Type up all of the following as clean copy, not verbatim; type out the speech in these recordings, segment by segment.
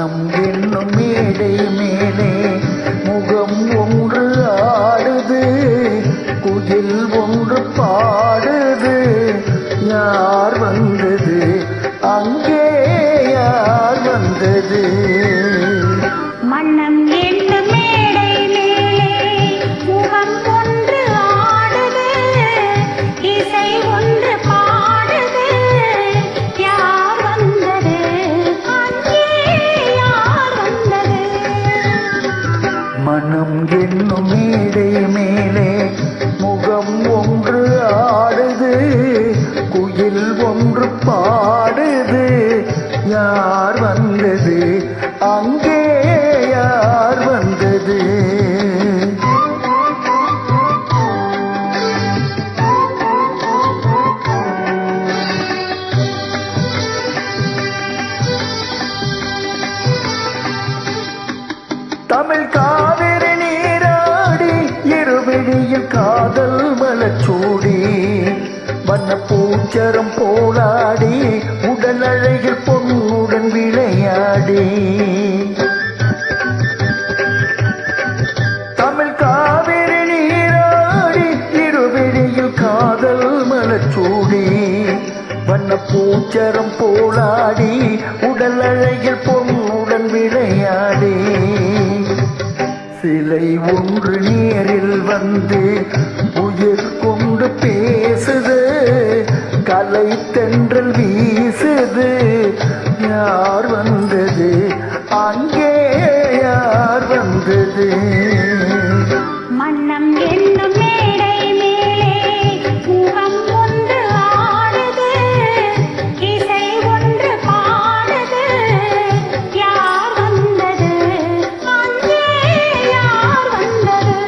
மனம் என்னும் மேடை மேலே முகம் ஒன்று ஆடுது, குயில் ஒன்று பாடுது. யார் வந்தது அங்கே, யார் வந்தது? மனம் என்னும் மேடை மேலே முகம் ஒன்று ஆடுது, இசை ஒன்று பாடுது. யார் வந்தது அங்கே, யார் வந்தது? மனம் என்னும் மேடை மேலே முகம் ஒன்று ஆடுது, குயில் ஒன்று பாடுது. யார் வந்தது அங்கே, யார் வந்தது? தமிழ் காவிரி நீராடி இருவிழியில் காதல் மலச்சூடி, வண்ண பூச்சரம் போலாடி உடல் அழகில் பொன்னுடன் விளையாடி. தமிழ் காவிரி நீராடி இருவிழியில் காதல் மலச்சூடி, வண்ண பூச்சரம் போலாடி உடல் அழகில் பொன்னுடன் விளையாடி. சிலை ஒன்று நேரில் வந்து உயிர் கொண்டு பேசுது, கலை தென்றல் வீசுது. யார் வந்தது அங்கே, யார் வந்தது? மனம் என்னும் மேடை மேலே முகம் ஒன்று ஆடுது, இசை ஒன்று பாடுது. யார் வந்தது அங்கே, யார் வந்தது?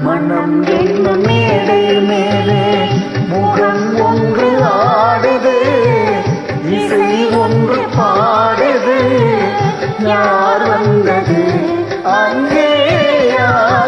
மனம் என்னும் மேடை மேலே முகம் ஒன்று ஆடுது, இசை ஒன்று பாடுது. யார் வந்தது அங்கே, யார்